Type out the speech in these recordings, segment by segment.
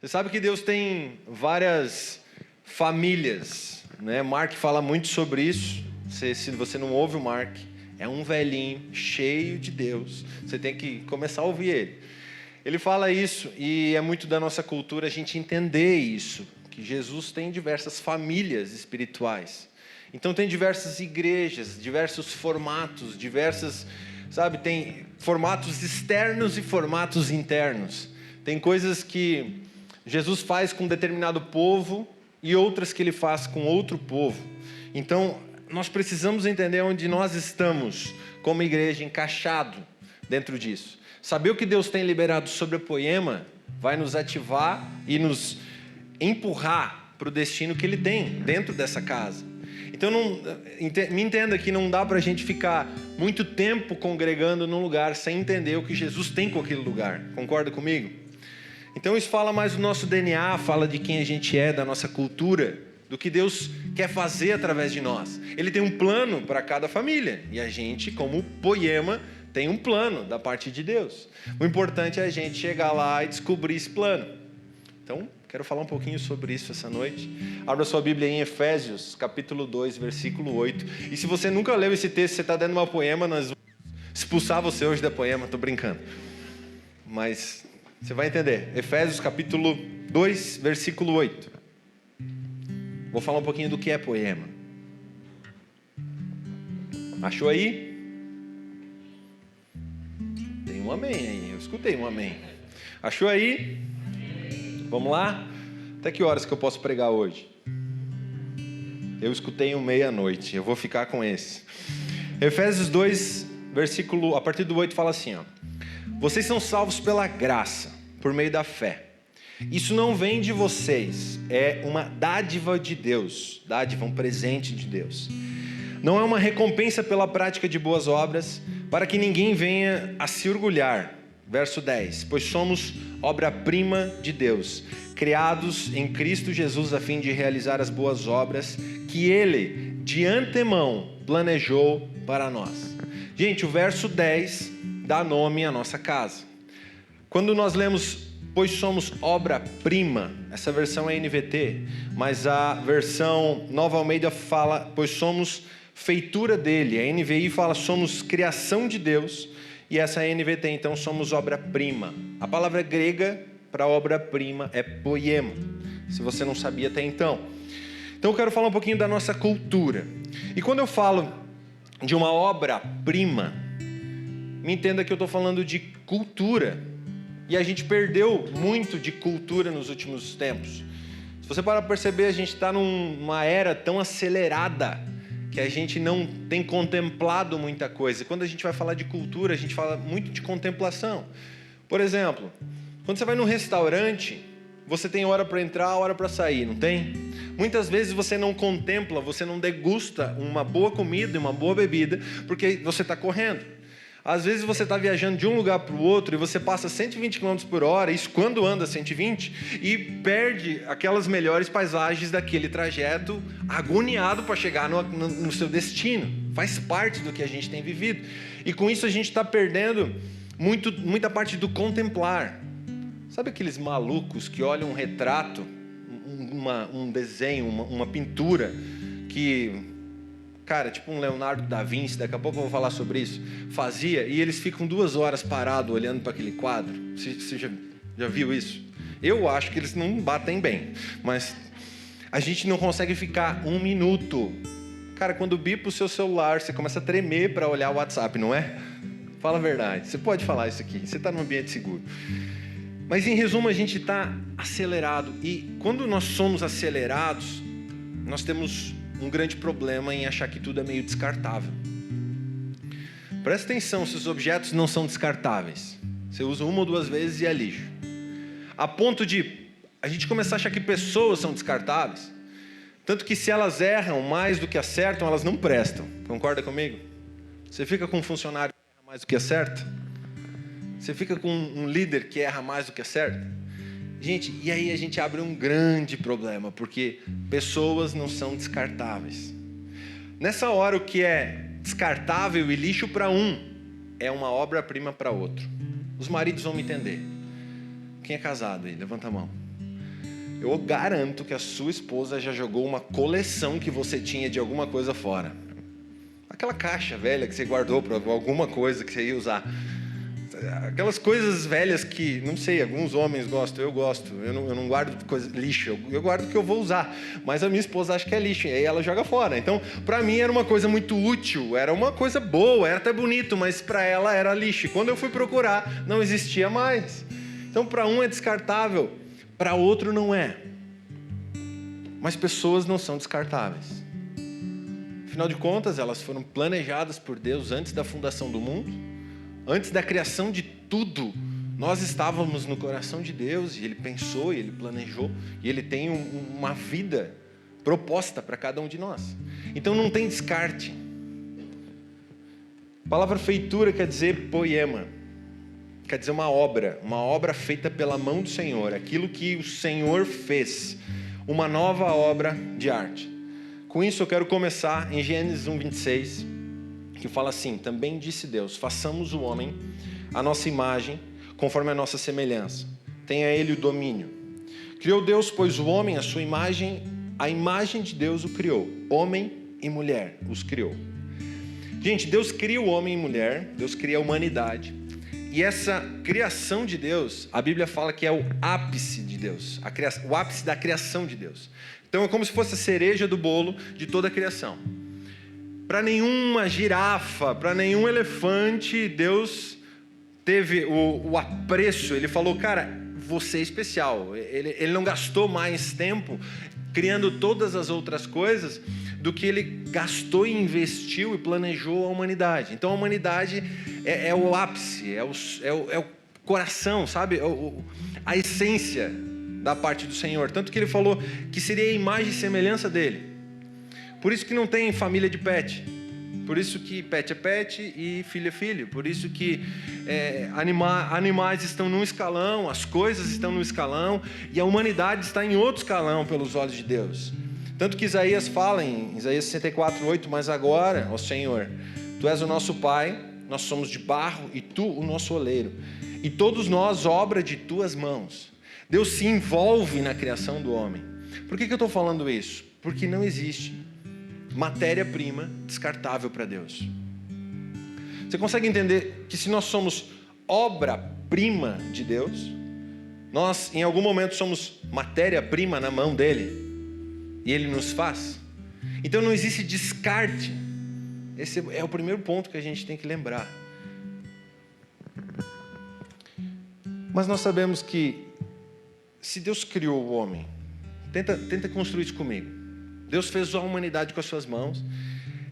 Você sabe que Deus tem várias famílias, né? Mark fala muito sobre isso. Se você não ouve o Mark, é um velhinho cheio de Deus. Você tem que começar a ouvir ele. Ele fala isso e é muito da nossa cultura a gente entender isso, que Jesus tem diversas famílias espirituais. Então tem diversas igrejas, diversos formatos, tem formatos externos e formatos internos. Tem coisas que Jesus faz com um determinado povo e outras que ele faz com outro povo. Então, nós precisamos entender onde nós estamos como igreja, encaixado dentro disso. Saber o que Deus tem liberado sobre a Poema vai nos ativar e nos empurrar para o destino que Ele tem dentro dessa casa. Então, me entenda que não dá para a gente ficar muito tempo congregando num lugar sem entender o que Jesus tem com aquele lugar. Concorda comigo? Então isso fala mais do nosso DNA, fala de quem a gente é, da nossa cultura, do que Deus quer fazer através de nós. Ele tem um plano para cada família, e a gente, como Poema, tem um plano da parte de Deus. O importante é a gente chegar lá e descobrir esse plano. Então, quero falar um pouquinho sobre isso essa noite. Abra sua Bíblia em Efésios, capítulo 2, versículo 8. E se você nunca leu esse texto, você está dentro de uma Poema, nós vamos expulsar você hoje da Poema, estou brincando. Mas você vai entender. Efésios capítulo 2, versículo 8. Vou falar um pouquinho do que é Poema. Achou aí? Tem um amém aí. Eu escutei um amém. Achou aí? Vamos lá? Até que horas que eu posso pregar hoje? Eu escutei um meia-noite. Eu vou ficar com esse. Efésios 2, versículo, a partir do 8 fala assim, ó. Vocês são salvos pela graça, por meio da fé. Isso não vem de vocês, é uma dádiva de Deus. Dádiva, um presente de Deus. Não é uma recompensa pela prática de boas obras, para que ninguém venha a se orgulhar. Verso 10. Pois somos obra-prima de Deus, criados em Cristo Jesus a fim de realizar as boas obras que Ele, de antemão, planejou para nós. Gente, o verso 10 dá nome à nossa casa. Quando nós lemos, pois somos obra-prima, essa versão é NVT, mas a versão Nova Almeida fala, pois somos feitura dele. A NVI fala, somos criação de Deus, e essa NVT, então, somos obra-prima. A palavra grega para obra-prima é poema, se você não sabia até então. Então eu quero falar um pouquinho da nossa cultura. E quando eu falo de uma obra-prima, me entenda que eu estou falando de cultura. E a gente perdeu muito de cultura nos últimos tempos. Se você parar para perceber, a gente está numa era tão acelerada que a gente não tem contemplado muita coisa. E quando a gente vai falar de cultura, a gente fala muito de contemplação. Por exemplo, quando você vai num restaurante, você tem hora para entrar, hora para sair, não tem? Muitas vezes você não contempla, você não degusta uma boa comida e uma boa bebida, porque você está correndo. Às vezes você está viajando de um lugar para o outro e você passa 120 km por hora, isso quando anda 120, e perde aquelas melhores paisagens daquele trajeto, agoniado para chegar no seu destino. Faz parte do que a gente tem vivido. E com isso a gente está perdendo muita parte do contemplar. Sabe aqueles malucos que olham um retrato, um desenho, uma pintura, que... Cara, tipo um Leonardo da Vinci, daqui a pouco eu vou falar sobre isso, fazia, e eles ficam 2 horas parados olhando para aquele quadro. Você já viu isso? Eu acho que eles não batem bem, mas a gente não consegue ficar 1 minuto. Cara, quando bipa o seu celular, você começa a tremer para olhar o WhatsApp, não é? Fala a verdade, você pode falar isso aqui, você está num ambiente seguro. Mas em resumo, a gente está acelerado, e quando nós somos acelerados, nós temos um grande problema em achar que tudo é meio descartável. Presta atenção, se os objetos não são descartáveis. Você usa 1 ou 2 vezes e é lixo. A ponto de a gente começar a achar que pessoas são descartáveis. Tanto que se elas erram mais do que acertam, elas não prestam. Concorda comigo? Você fica com um funcionário que erra mais do que acerta? Você fica com um líder que erra mais do que acerta? Gente, e aí a gente abre um grande problema, porque pessoas não são descartáveis. Nessa hora, o que é descartável e lixo para um, é uma obra-prima para outro. Os maridos vão me entender. Quem é casado aí? Levanta a mão. eu garanto que a sua esposa já jogou uma coleção que você tinha de alguma coisa fora. Aquela caixa velha que você guardou para alguma coisa que você ia usar. Aquelas coisas velhas que, não sei, alguns homens gostam, eu gosto. Eu não guardo coisa, lixo, eu guardo o que eu vou usar. Mas a minha esposa acha que é lixo, e aí ela joga fora. Então, para mim era uma coisa muito útil, era uma coisa boa, era até bonito, mas para ela era lixo. E quando eu fui procurar, não existia mais. Então, para um é descartável, para outro não é. Mas pessoas não são descartáveis. Afinal de contas, elas foram planejadas por Deus antes da fundação do mundo. Antes da criação de tudo, nós estávamos no coração de Deus, e Ele pensou, e Ele planejou, e Ele tem uma vida proposta para cada um de nós. Então não tem descarte. A palavra feitura quer dizer poema, quer dizer uma obra feita pela mão do Senhor, aquilo que o Senhor fez, uma nova obra de arte. Com isso eu quero começar em Gênesis 1:26, que fala assim: também disse Deus, façamos o homem à nossa imagem, conforme a nossa semelhança. Tenha ele o domínio. Criou Deus, pois, o homem, a sua imagem, a imagem de Deus o criou. Homem e mulher os criou. Gente, Deus cria o homem e mulher, Deus cria a humanidade. E essa criação de Deus, a Bíblia fala que é o ápice de Deus, o ápice da criação de Deus. Então é como se fosse a cereja do bolo de toda a criação. Para nenhuma girafa, para nenhum elefante, Deus teve o apreço. Ele falou, cara, você é especial. Ele não gastou mais tempo criando todas as outras coisas do que ele gastou e investiu e planejou a humanidade. Então a humanidade é o ápice, é o coração, sabe? A essência da parte do Senhor. Tanto que ele falou que seria a imagem e semelhança dele. Por isso que não tem família de pet. Por isso que pet é pet e filho é filho. Por isso que animais estão num escalão, as coisas estão num escalão e a humanidade está em outro escalão pelos olhos de Deus. Tanto que Isaías fala em Isaías 64:8, mas agora, ó Senhor, Tu és o nosso Pai, nós somos de barro e Tu o nosso oleiro. E todos nós, obra de Tuas mãos. Deus se envolve na criação do homem. Por que eu estou falando isso? Porque não existe matéria-prima descartável para Deus. Você consegue entender que se nós somos obra-prima de Deus, nós em algum momento somos matéria-prima na mão dele e ele nos faz? Então não existe descarte. Esse é o primeiro ponto que a gente tem que lembrar. Mas nós sabemos que se Deus criou o homem, tenta construir isso comigo. Deus fez a humanidade com as suas mãos,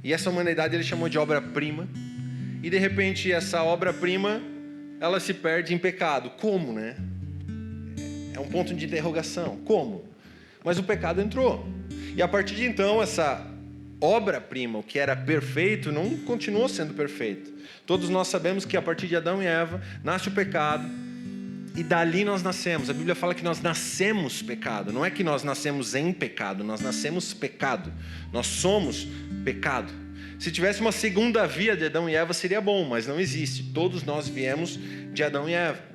e essa humanidade ele chamou de obra-prima, e de repente essa obra-prima, ela se perde em pecado. Como, né? É um ponto de interrogação. Como? Mas o pecado entrou. E a partir de então, essa obra-prima, o que era perfeito, não continuou sendo perfeito. Todos nós sabemos que a partir de Adão e Eva, nasce o pecado, e dali nós nascemos. A Bíblia fala que nós nascemos pecado. Não é que nós nascemos em pecado, nós nascemos pecado. Nós somos pecado. Se tivesse uma segunda via de Adão e Eva seria bom, mas não existe. Todos nós viemos de Adão e Eva.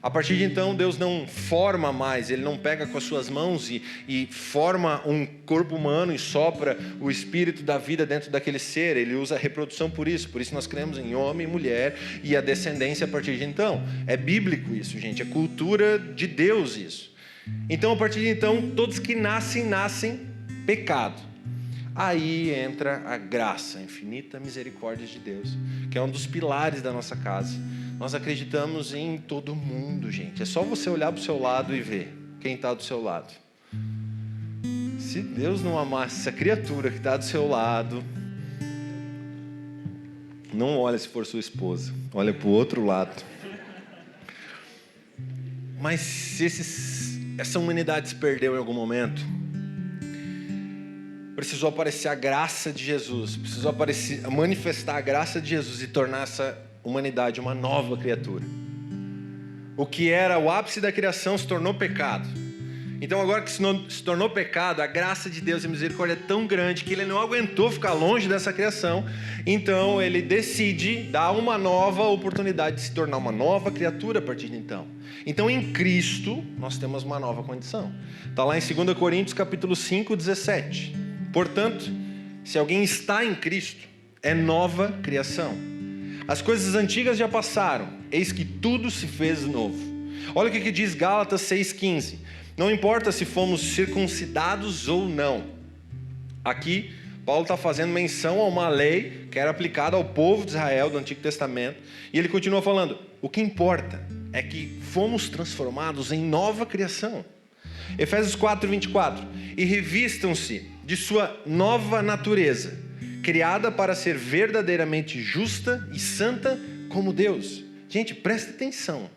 A partir de então, Deus não forma mais, Ele não pega com as suas mãos e forma um corpo humano e sopra o espírito da vida dentro daquele ser. Ele usa a reprodução por isso nós cremos em homem e mulher e a descendência a partir de então. É bíblico isso, gente, é cultura de Deus isso. Então, a partir de então, todos que nascem pecado. Aí entra a graça, a infinita misericórdia de Deus, que é um dos pilares da nossa casa. Nós acreditamos em todo mundo, gente. É só você olhar para o seu lado e ver quem está do seu lado. Se Deus não amasse essa criatura que está do seu lado, não olha se for sua esposa, olha para o outro lado. Mas se essa humanidade se perdeu em algum momento, precisou aparecer a graça de Jesus, precisou manifestar a graça de Jesus e tornar essa humanidade uma nova criatura. O que era o ápice da criação se tornou pecado. Então agora que se tornou pecado, a graça de Deus e a misericórdia é tão grande que ele não aguentou ficar longe dessa criação. Então ele decide dar uma nova oportunidade de se tornar uma nova criatura a partir de então. Então em Cristo nós temos uma nova condição. Está lá em 2 Coríntios capítulo 5, 17. Portanto, se alguém está em Cristo, é nova criação. As coisas antigas já passaram, eis que tudo se fez novo. Olha o que diz Gálatas 6,15. Não importa se fomos circuncidados ou não. Aqui, Paulo está fazendo menção a uma lei que era aplicada ao povo de Israel do Antigo Testamento. E ele continua falando, o que importa é que fomos transformados em nova criação. Efésios 4:24. E revistam-se de sua nova natureza, criada para ser verdadeiramente justa e santa como Deus. Gente, presta atenção.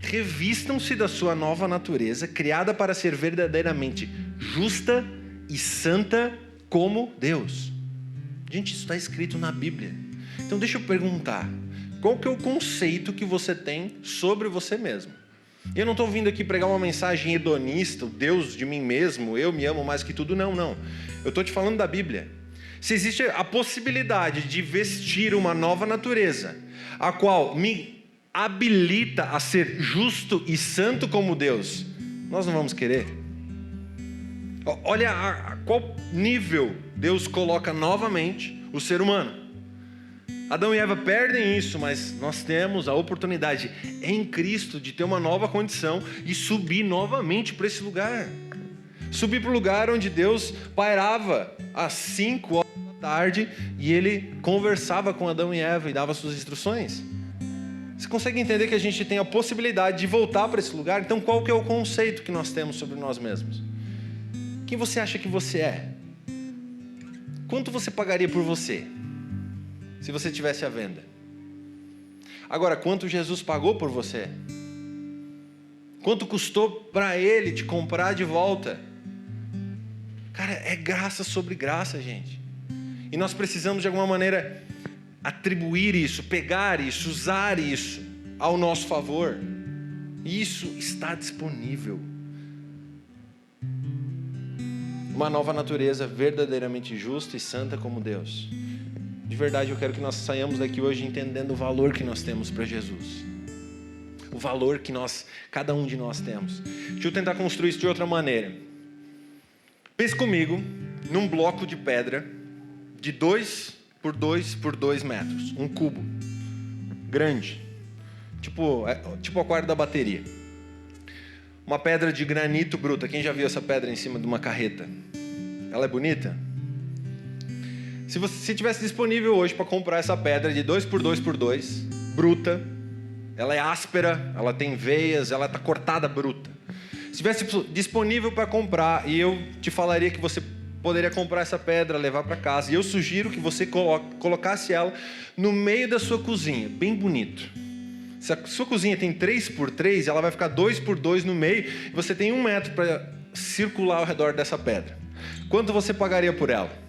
Revistam-se da sua nova natureza, criada para ser verdadeiramente justa e santa como Deus. Gente, isso está escrito na Bíblia. Então deixa eu perguntar, qual que é o conceito que você tem sobre você mesmo? Eu não estou vindo aqui pregar uma mensagem hedonista, o Deus de mim mesmo, eu me amo mais que tudo, não. Eu estou te falando da Bíblia. Se existe a possibilidade de vestir uma nova natureza, a qual me habilita a ser justo e santo como Deus, nós não vamos querer? Olha a qual nível Deus coloca novamente o ser humano. Adão e Eva perdem isso, mas nós temos a oportunidade em Cristo de ter uma nova condição e subir novamente para esse lugar. Subir para o lugar onde Deus pairava às 5 horas da tarde e Ele conversava com Adão e Eva e dava suas instruções. Você consegue entender que a gente tem a possibilidade de voltar para esse lugar? Então qual que é o conceito que nós temos sobre nós mesmos? Quem você acha que você é? Quanto você pagaria por você? Se você tivesse à venda. Agora, quanto Jesus pagou por você? Quanto custou para Ele te comprar de volta? Cara, é graça sobre graça, gente. E nós precisamos de alguma maneira atribuir isso, pegar isso, usar isso ao nosso favor. Isso está disponível. Uma nova natureza verdadeiramente justa e santa como Deus. De verdade, eu quero que nós saiamos daqui hoje entendendo o valor que nós temos para Jesus. O valor que cada um de nós temos. Deixa eu tentar construir isso de outra maneira. Pense comigo num bloco de pedra de 2 por 2 por 2 metros. Um cubo. Grande. Tipo o aquário da bateria. Uma pedra de granito bruta. Quem já viu essa pedra em cima de uma carreta? Ela é bonita? Se tivesse disponível hoje para comprar essa pedra de 2 por 2 por 2, bruta, ela é áspera, ela tem veias, ela está cortada bruta. Se tivesse disponível para comprar, e eu te falaria que você poderia comprar essa pedra, levar para casa, e eu sugiro que você colocasse ela no meio da sua cozinha, bem bonito. Se a sua cozinha tem 3 por 3, ela vai ficar 2 por 2 no meio, e você tem 1 metro para circular ao redor dessa pedra. Quanto você pagaria por ela?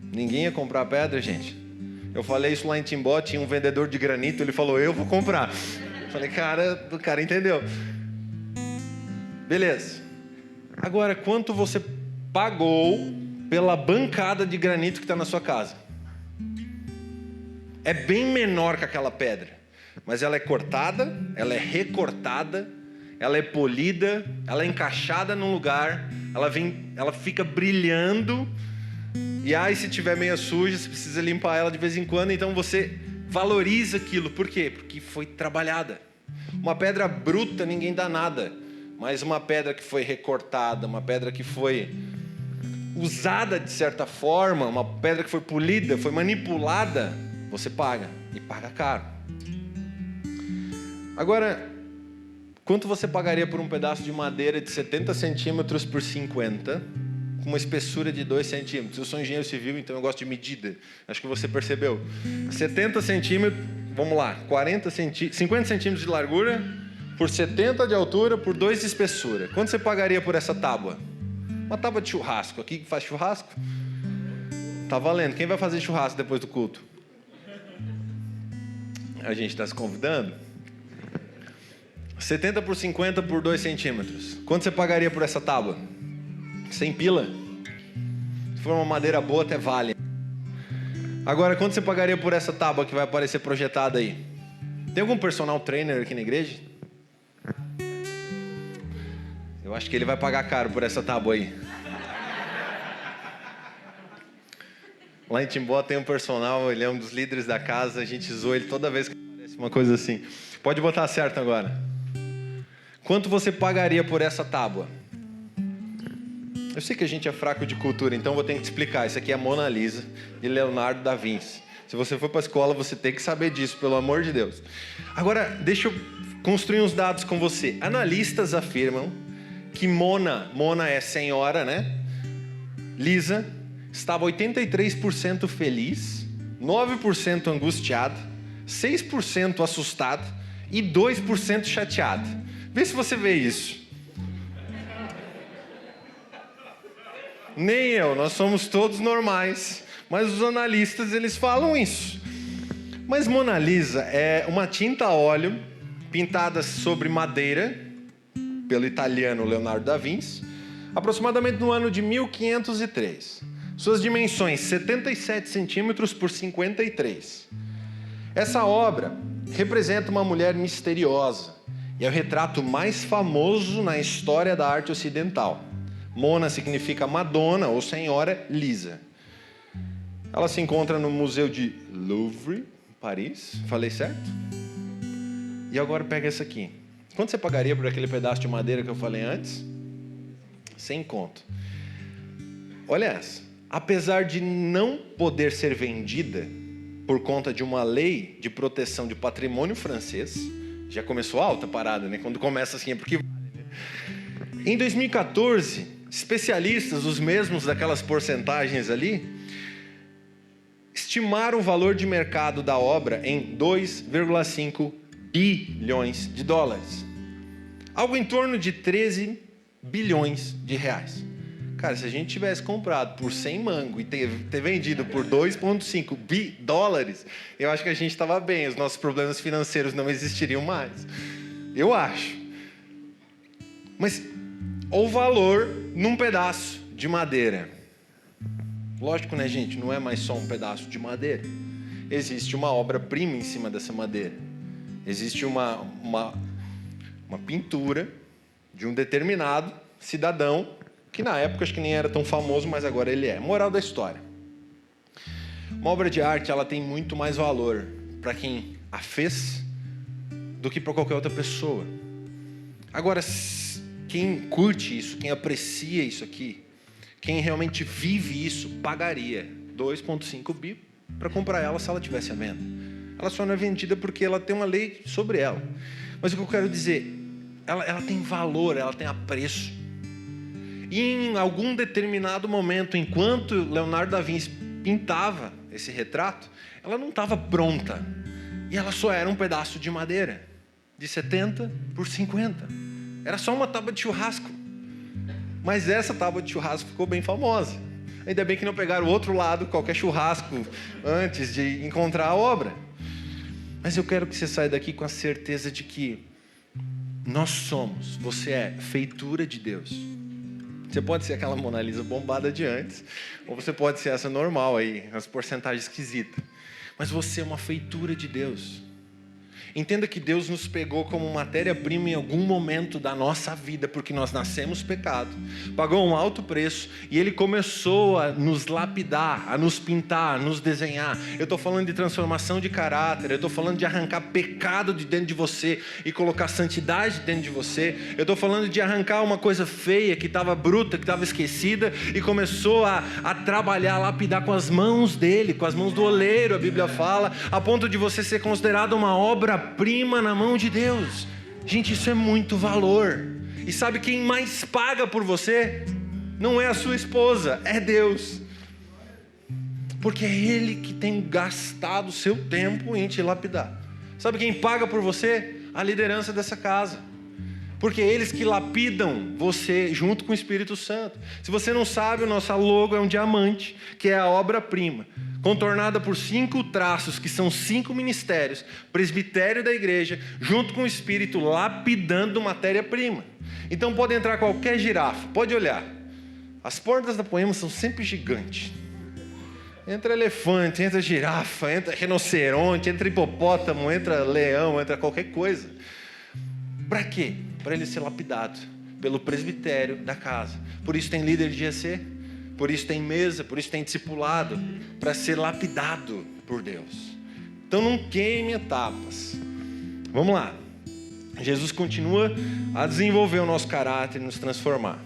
Ninguém ia comprar a pedra, gente. Eu falei isso lá em Timbó, tinha um vendedor de granito, ele falou, eu vou comprar. Eu falei, o cara entendeu. Beleza. Agora, quanto você pagou pela bancada de granito que está na sua casa? É bem menor que aquela pedra, mas ela é cortada, ela é recortada, ela é polida, ela é encaixada num lugar, ela fica brilhando. E aí, se tiver meia suja, você precisa limpar ela de vez em quando. Então você valoriza aquilo. Por quê? Porque foi trabalhada. Uma pedra bruta ninguém dá nada. Mas uma pedra que foi recortada, uma pedra que foi usada de certa forma, uma pedra que foi polida, foi manipulada, você paga. E paga caro. Agora, quanto você pagaria por um pedaço de madeira de 70 centímetros por 50 com uma espessura de 2 centímetros? Eu sou engenheiro civil, então eu gosto de medida. Acho que você percebeu. 70 centímetros, vamos lá, 50 centímetros de largura, por 70 de altura, por 2 de espessura. Quanto você pagaria por essa tábua? Uma tábua de churrasco. Aqui que faz churrasco? Tá valendo. Quem vai fazer churrasco depois do culto? A gente está se convidando? 70 por 50 por 2 centímetros. Quanto você pagaria por essa tábua? 100 pila? Se for uma madeira boa, até vale. Agora, quanto você pagaria por essa tábua que vai aparecer projetada aí? Tem algum personal trainer aqui na igreja? Eu acho que ele vai pagar caro por essa tábua aí. Lá em Timbó tem um personal, ele é um dos líderes da casa, a gente zoa ele toda vez que aparece uma coisa assim. Pode botar certo agora. Quanto você pagaria por essa tábua? Eu sei que a gente é fraco de cultura, então vou ter que te explicar. Isso aqui é a Mona Lisa de Leonardo da Vinci. Se você for para a escola, você tem que saber disso, pelo amor de Deus. Agora, deixa eu construir uns dados com você. Analistas afirmam que Mona é senhora, né? Lisa estava 83% feliz, 9% angustiada, 6% assustada e 2% chateada. Vê se você vê isso. Nem eu, nós somos todos normais, mas os analistas eles falam isso. Mas Mona Lisa é uma tinta a óleo pintada sobre madeira pelo italiano Leonardo da Vinci, aproximadamente no ano de 1503. Suas dimensões 77 centímetros por 53. Essa obra representa uma mulher misteriosa e é o retrato mais famoso na história da arte ocidental. Mona significa Madonna ou Senhora Lisa. Ela se encontra no Museu de Louvre, Paris. Falei certo? E agora pega essa aqui. Quanto você pagaria por aquele pedaço de madeira que eu falei antes? 100 conto. Olha essa. Apesar de não poder ser vendida por conta de uma lei de proteção de patrimônio francês, já começou alta a parada, né? Quando começa assim é porque vale, né? Em 2014, especialistas, os mesmos daquelas porcentagens ali, estimaram o valor de mercado da obra em 2,5 bilhões de dólares. Algo em torno de 13 bilhões de reais. Cara, se a gente tivesse comprado por 100 mango e ter vendido por 2,5 dólares, eu acho que a gente estava bem, os nossos problemas financeiros não existiriam mais. Eu acho. Mas o valor num pedaço de madeira. Lógico, né, gente? Não é mais só um pedaço de madeira. Existe uma obra-prima em cima dessa madeira. Existe uma pintura de um determinado cidadão que na época acho que nem era tão famoso, mas agora ele é. Moral da história. Uma obra de arte, ela tem muito mais valor para quem a fez do que para qualquer outra pessoa. Agora, quem curte isso, quem aprecia isso aqui, quem realmente vive isso, pagaria 2,5 bi para comprar ela se ela tivesse à venda. Ela só não é vendida porque ela tem uma lei sobre ela. Mas o que eu quero dizer, ela tem valor, ela tem apreço. E em algum determinado momento, enquanto Leonardo da Vinci pintava esse retrato, ela não estava pronta. E ela só era um pedaço de madeira, de 70 por 50. Era só uma tábua de churrasco. Mas essa tábua de churrasco ficou bem famosa. Ainda bem que não pegaram o outro lado, qualquer churrasco, antes de encontrar a obra. Mas eu quero que você saia daqui com a certeza de que você é feitura de Deus. Você pode ser aquela Mona Lisa bombada de antes, ou você pode ser essa normal aí, as porcentagens esquisitas. Mas você é uma feitura de Deus. Entenda que Deus nos pegou como matéria-prima em algum momento da nossa vida, porque nós nascemos pecado, pagou um alto preço e Ele começou a nos lapidar, a nos pintar, a nos desenhar. Eu estou falando de transformação de caráter, eu estou falando de arrancar pecado de dentro de você e colocar santidade dentro de você. Eu estou falando de arrancar uma coisa feia, que estava bruta, que estava esquecida e começou a trabalhar, a lapidar com as mãos dEle, com as mãos do oleiro, a Bíblia fala, a ponto de você ser considerado uma obra prima na mão de Deus. Gente, isso é muito valor. E sabe quem mais paga por você? Não é a sua esposa, é Deus. Porque é Ele que tem gastado o seu tempo em te lapidar. Sabe quem paga por você? A liderança dessa casa. Porque é eles que lapidam você junto com o Espírito Santo. Se você não sabe, o nosso logo é um diamante, que é a obra-prima, contornada por 5 traços, que são 5 ministérios, presbitério da igreja, junto com o Espírito, lapidando matéria-prima. Então pode entrar qualquer girafa, pode olhar. As portas da Poema são sempre gigantes. Entra elefante, entra girafa, entra rinoceronte, entra hipopótamo, entra leão, entra qualquer coisa. Para quê? Para ele ser lapidado pelo presbitério da casa. Por isso tem líder de GC, por isso tem mesa, por isso tem discipulado, para ser lapidado por Deus. Então não queime etapas. Vamos lá. Jesus continua a desenvolver o nosso caráter e nos transformar.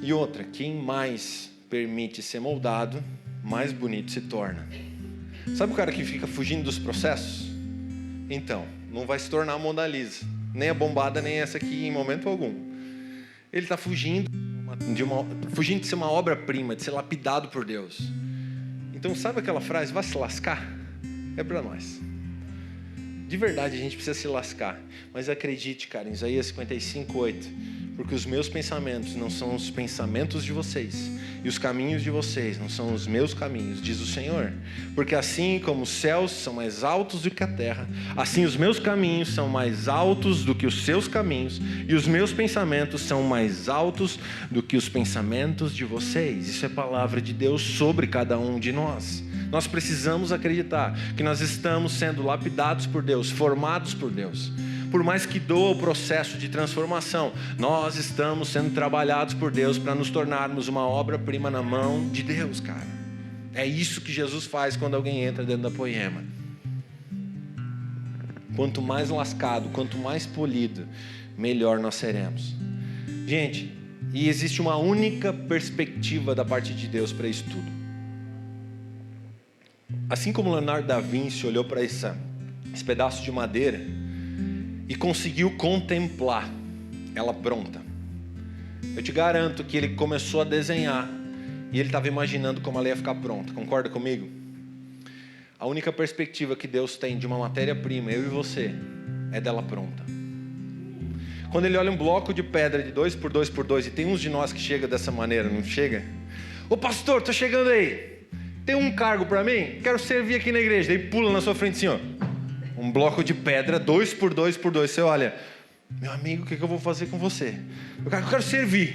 E outra, quem mais permite ser moldado, mais bonito se torna. Sabe o cara que fica fugindo dos processos? Então, não vai se tornar a Mona Lisa, nem a bombada, nem essa aqui em momento algum. Ele está fugindo de ser uma obra-prima, de ser lapidado por Deus. Então, sabe aquela frase, vai se lascar? É para nós. De verdade, a gente precisa se lascar. Mas acredite, cara, em Isaías 55:8, porque os meus pensamentos não são os pensamentos de vocês, e os caminhos de vocês não são os meus caminhos, diz o Senhor. Porque assim como os céus são mais altos do que a terra, assim os meus caminhos são mais altos do que os seus caminhos, e os meus pensamentos são mais altos do que os pensamentos de vocês. Isso é palavra de Deus sobre cada um de nós. Nós precisamos acreditar que nós estamos sendo lapidados por Deus, formados por Deus. Por mais que doa o processo de transformação, nós estamos sendo trabalhados por Deus para nos tornarmos uma obra-prima na mão de Deus, cara. É isso que Jesus faz quando alguém entra dentro da Poema. Quanto mais lascado, quanto mais polido, melhor nós seremos. Gente, e existe uma única perspectiva da parte de Deus para isso tudo. Assim como Leonardo da Vinci olhou para esse pedaço de madeira e conseguiu contemplar ela pronta, eu te garanto que ele começou a desenhar e ele estava imaginando como ela ia ficar pronta. Concorda comigo? A única perspectiva que Deus tem de uma matéria-prima, eu e você, é dela pronta. Quando ele olha um bloco de pedra de 2x2x2, e tem uns de nós que chega dessa maneira, não chega? Ô pastor, tô chegando aí, tem um cargo para mim? Quero servir aqui na igreja. Daí pula na sua frente assim, ó, um bloco de pedra 2x2x2. Você olha, meu amigo, o que eu vou fazer com você? Eu quero servir.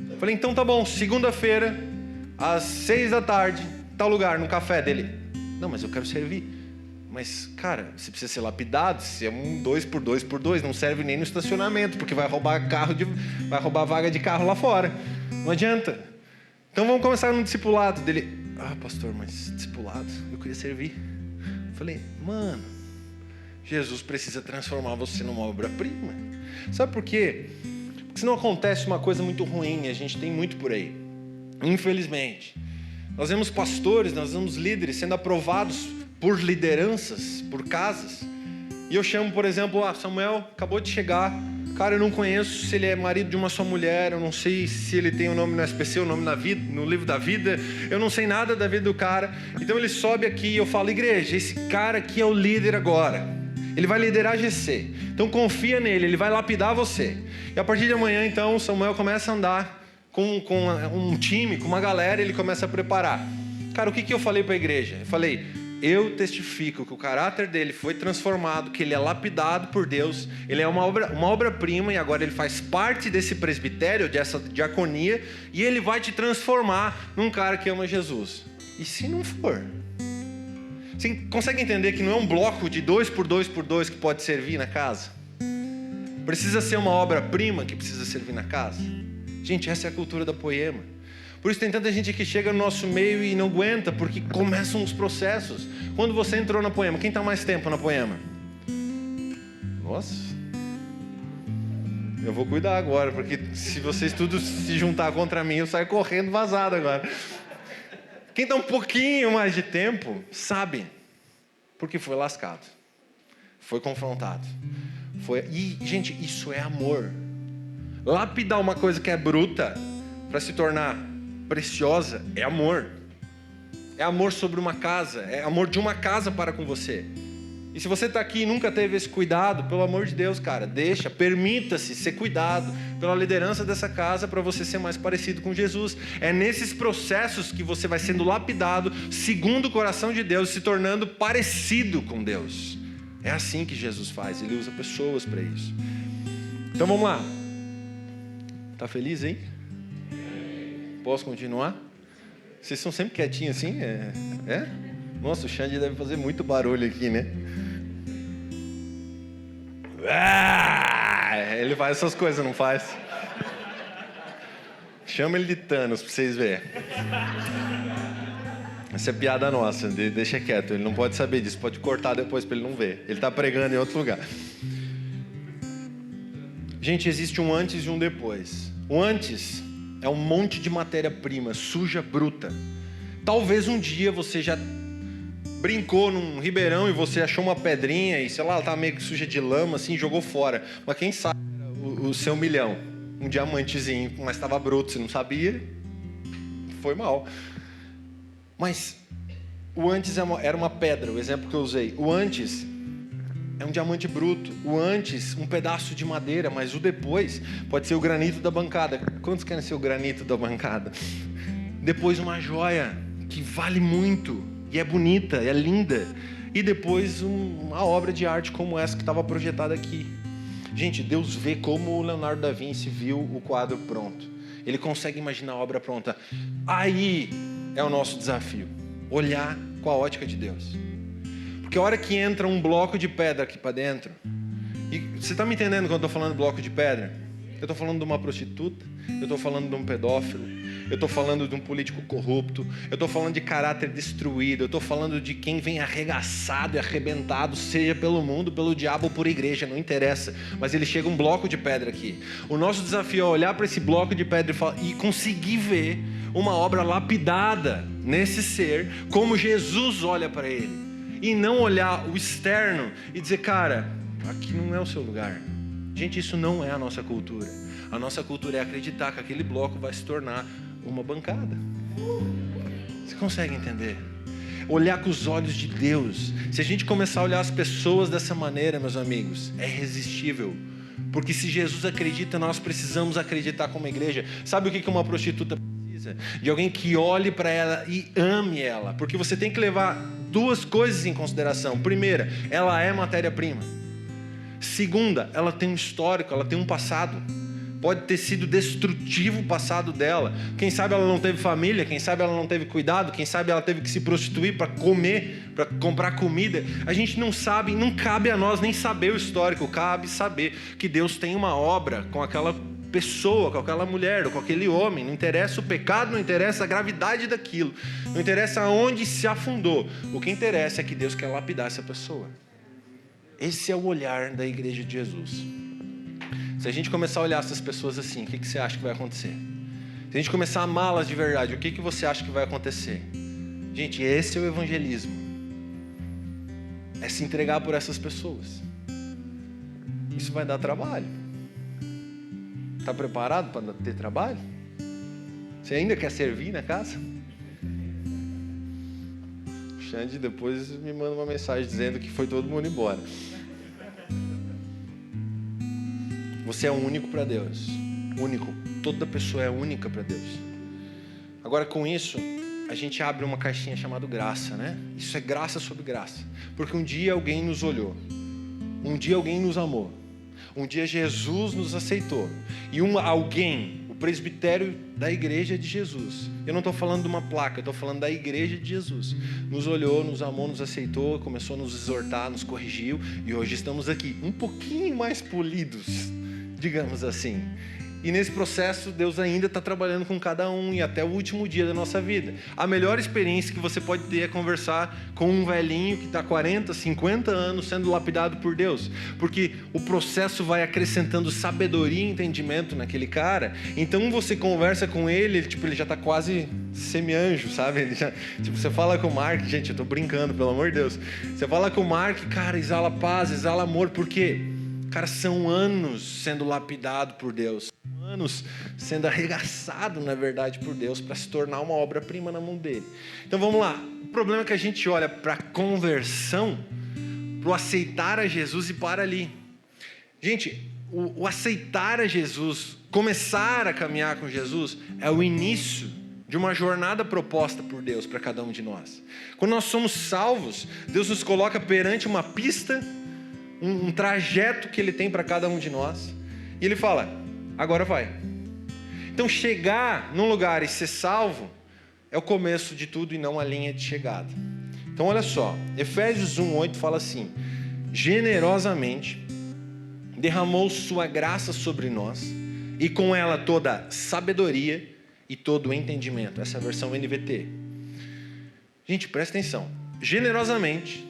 Eu falei, então tá bom, segunda-feira às 6 da tarde, tal lugar, no café dele. Não, mas eu quero servir. Mas, cara, você precisa ser lapidado. Se é um 2x2x2, não serve nem no estacionamento, porque vai roubar vaga de carro lá fora. Não adianta. Então vamos começar no discipulado dele. Ah, pastor, mas discipulado, eu queria servir. Eu falei, mano, Jesus precisa transformar você numa obra-prima. Sabe por quê? Porque senão acontece uma coisa muito ruim, a gente tem muito por aí. Infelizmente, nós vemos pastores, nós vemos líderes sendo aprovados por lideranças, por casas. E eu chamo, por exemplo, Samuel acabou de chegar. Cara, eu não conheço se ele é marido de uma só mulher, eu não sei se ele tem o nome no SPC, o nome na vida, no livro da vida, eu não sei nada da vida do cara. Então ele sobe aqui e eu falo, igreja, esse cara aqui é o líder agora. Ele vai liderar a GC. Então confia nele, ele vai lapidar você. E a partir de amanhã, então, o Samuel começa a andar com um time, com uma galera, ele começa a preparar. Cara, o que eu falei para a igreja? Eu falei, eu testifico que o caráter dele foi transformado, que ele é lapidado por Deus, ele é uma obra-prima e agora ele faz parte desse presbitério, dessa diaconia, e ele vai te transformar num cara que ama Jesus. E se não for? Você consegue entender que não é um bloco de 2x2x2 que pode servir na casa? Precisa ser uma obra-prima que precisa servir na casa? Gente, essa é a cultura da Poema. Por isso tem tanta gente que chega no nosso meio e não aguenta, porque começam os processos. Quando você entrou na Poema, quem está mais tempo na Poema? Nossa, eu vou cuidar agora, porque se vocês tudo se juntar contra mim, eu saio correndo vazado agora. Quem está um pouquinho mais de tempo, sabe, porque foi lascado, foi confrontado. E, gente, isso é amor. Lapidar uma coisa que é bruta para se tornar preciosa é amor. É amor sobre uma casa, é amor de uma casa para com você. E se você está aqui e nunca teve esse cuidado, pelo amor de Deus, cara, permita-se ser cuidado pela liderança dessa casa para você ser mais parecido com Jesus. É nesses processos que você vai sendo lapidado segundo o coração de Deus, se tornando parecido com Deus. É assim que Jesus faz, Ele usa pessoas para isso. Então vamos lá. Tá feliz, hein? Posso continuar? Vocês são sempre quietinhos assim? É? Nossa, o Xande deve fazer muito barulho aqui, né? Ele faz essas coisas, não faz? Chama ele de Thanos pra vocês verem. Essa é piada nossa, deixa quieto. Ele não pode saber disso, pode cortar depois pra ele não ver. Ele tá pregando em outro lugar. Gente, existe um antes e um depois. O antes é um monte de matéria-prima, suja, bruta. Talvez um dia você já brincou num ribeirão e você achou uma pedrinha e, sei lá, ela tá meio que suja de lama, assim, jogou fora. Mas quem sabe o seu milhão, um diamantezinho, mas estava bruto, você não sabia, foi mal. Mas o antes era uma pedra, o exemplo que eu usei. O antes é um diamante bruto. O antes, um pedaço de madeira, mas o depois pode ser o granito da bancada. Quantos querem ser o granito da bancada? Depois uma joia que vale muito, e é bonita, é linda. E depois uma obra de arte como essa que estava projetada aqui. Gente, Deus vê como o Leonardo da Vinci viu o quadro pronto. Ele consegue imaginar a obra pronta. Aí é o nosso desafio. Olhar com a ótica de Deus. Porque a hora que entra um bloco de pedra aqui para dentro, e você está me entendendo quando eu estou falando de bloco de pedra? Eu estou falando de uma prostituta, eu estou falando de um pedófilo, eu estou falando de um político corrupto, eu estou falando de caráter destruído, eu estou falando de quem vem arregaçado e arrebentado, seja pelo mundo, pelo diabo ou por igreja, não interessa, mas ele chega um bloco de pedra aqui. O nosso desafio é olhar para esse bloco de pedra e conseguir ver uma obra lapidada nesse ser, como Jesus olha para ele. E não olhar o externo e dizer, cara, aqui não é o seu lugar. Gente, isso não é a nossa cultura. A nossa cultura é acreditar que aquele bloco vai se tornar uma bancada. Você consegue entender? Olhar com os olhos de Deus. Se a gente começar a olhar as pessoas dessa maneira, meus amigos, é irresistível. Porque se Jesus acredita, nós precisamos acreditar como igreja. Sabe o que uma prostituta precisa? De alguém que olhe para ela e ame ela. Porque você tem que levar duas coisas em consideração. Primeira, ela é matéria-prima. Segunda, ela tem um histórico, ela tem um passado. Pode ter sido destrutivo o passado dela. Quem sabe ela não teve família, quem sabe ela não teve cuidado, quem sabe ela teve que se prostituir para comer, para comprar comida. A gente não sabe, não cabe a nós nem saber o histórico, cabe saber que Deus tem uma obra com aquela pessoa, com aquela mulher, ou com aquele homem. Não interessa o pecado, não interessa a gravidade daquilo, não interessa aonde se afundou. O que interessa é que Deus quer lapidar essa pessoa. Esse é o olhar da igreja de Jesus. Se a gente começar a olhar essas pessoas assim, o que você acha que vai acontecer? Se a gente começar a amá-las de verdade, o que você acha que vai acontecer? Gente, esse é o evangelismo. É se entregar por essas pessoas. Isso vai dar trabalho. Está preparado para ter trabalho? Você ainda quer servir na casa? O Xande depois me manda uma mensagem dizendo que foi todo mundo embora. Você é único para Deus. Único. Toda pessoa é única para Deus. Agora, com isso, a gente abre uma caixinha chamada graça, né? Isso é graça sobre graça. Porque um dia alguém nos olhou. Um dia alguém nos amou. Um dia Jesus nos aceitou. E alguém, o presbitério da igreja de Jesus. Eu não estou falando de uma placa, eu estou falando da igreja de Jesus. Nos olhou, nos amou, nos aceitou, começou a nos exortar, nos corrigiu. E hoje estamos aqui, um pouquinho mais polidos, digamos assim. E nesse processo, Deus ainda está trabalhando com cada um e até o último dia da nossa vida. A melhor experiência que você pode ter é conversar com um velhinho que está 40, 50 anos sendo lapidado por Deus. Porque o processo vai acrescentando sabedoria e entendimento naquele cara. Então você conversa com ele, ele já está quase semi-anjo, sabe? Ele já, você fala com o Mark, gente, eu estou brincando, pelo amor de Deus. Você fala com o Mark, cara, exala paz, exala amor, por quê? Cara, são anos sendo lapidado por Deus. Anos sendo arregaçado, na verdade, por Deus para se tornar uma obra-prima na mão dele. Então vamos lá. O problema é que a gente olha para a conversão para o aceitar a Jesus e para ali. Gente, o aceitar a Jesus, começar a caminhar com Jesus, é o início de uma jornada proposta por Deus para cada um de nós. Quando nós somos salvos, Deus nos coloca perante uma pista, um trajeto que Ele tem para cada um de nós, e Ele fala, agora vai. Então chegar num lugar e ser salvo é o começo de tudo e não a linha de chegada. Então olha só, Efésios 1:8 fala assim, generosamente derramou sua graça sobre nós, e com ela toda sabedoria e todo o entendimento. Essa é a versão NVT. Gente, presta atenção. Generosamente,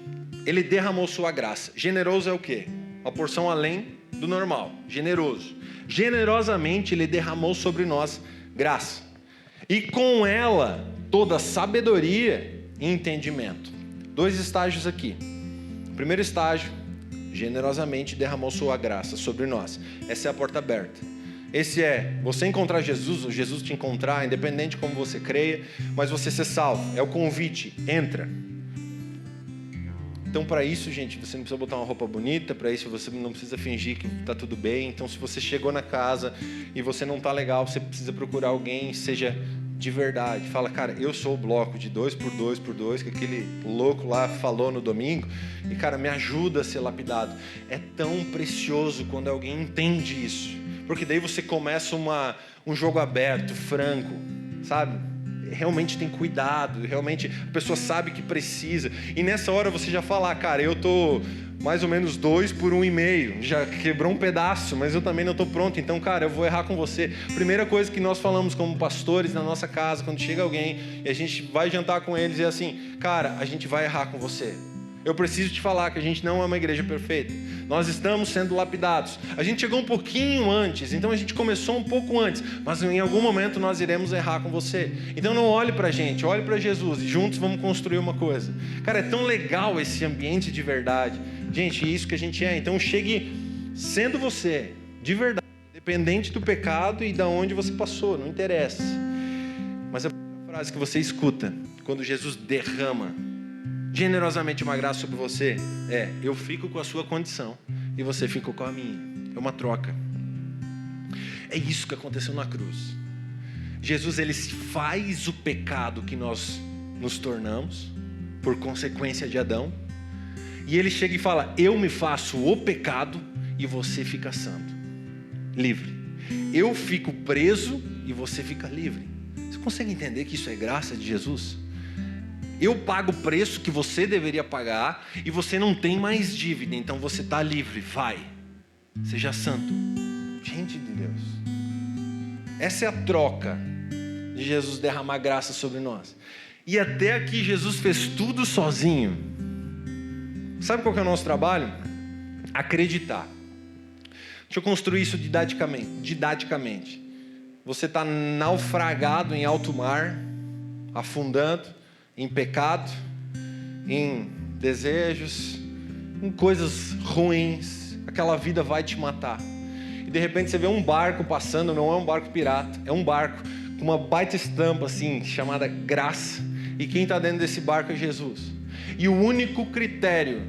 Ele derramou sua graça. Generoso é o quê? Uma porção além do normal. Generoso. Generosamente, Ele derramou sobre nós graça. E com ela, toda sabedoria e entendimento. 2 estágios aqui. Primeiro estágio, generosamente derramou sua graça sobre nós. Essa é a porta aberta. Esse é você encontrar Jesus, ou Jesus te encontrar, independente de como você creia, mas você ser salvo. É o convite, entra. Então para isso, gente, você não precisa botar uma roupa bonita, para isso você não precisa fingir que está tudo bem. Então se você chegou na casa e você não está legal, você precisa procurar alguém, seja de verdade. Fala, cara, eu sou o bloco de 2x2x2, que aquele louco lá falou no domingo, e cara, me ajuda a ser lapidado. É tão precioso quando alguém entende isso. Porque daí você começa um jogo aberto, franco, sabe? Realmente tem cuidado, realmente a pessoa sabe que precisa. E nessa hora você já fala, cara, eu tô mais ou menos 2 por 1,5. Já quebrou um pedaço, mas eu também não tô pronto. Então, cara, eu vou errar com você. Primeira coisa que nós falamos como pastores na nossa casa, quando chega alguém e a gente vai jantar com eles, é assim, cara, a gente vai errar com você. Eu preciso te falar que a gente não é uma igreja perfeita. Nós estamos sendo lapidados. A gente chegou um pouquinho antes, então a gente começou um pouco antes, mas em algum momento nós iremos errar com você. Então não olhe para a gente, olhe para Jesus e juntos vamos construir uma coisa. Cara, é tão legal esse ambiente de verdade. Gente, é isso que a gente é. Então chegue sendo você, de verdade, independente do pecado e de onde você passou, não interessa. Mas a frase que você escuta quando Jesus derrama generosamente uma graça sobre você é, eu fico com a sua condição e você fica com a minha. É uma troca. É isso que aconteceu na cruz. Jesus, ele faz o pecado que nós nos tornamos por consequência de Adão, e ele chega e fala, eu me faço o pecado e você fica santo, livre. Eu fico preso e você fica livre. Você consegue entender que isso é graça de Jesus? Eu pago o preço que você deveria pagar e você não tem mais dívida, então você está livre, vai, seja santo. Gente de Deus, essa é a troca de Jesus derramar graça sobre nós. E até aqui Jesus fez tudo sozinho. Sabe qual que é o nosso trabalho? Acreditar. Deixa eu construir isso didaticamente. Você está naufragado em alto mar, afundando em pecado, em desejos, em coisas ruins, aquela vida vai te matar. E de repente você vê um barco passando, não é um barco pirata, é um barco com uma baita estampa assim, chamada graça, e quem está dentro desse barco é Jesus. E o único critério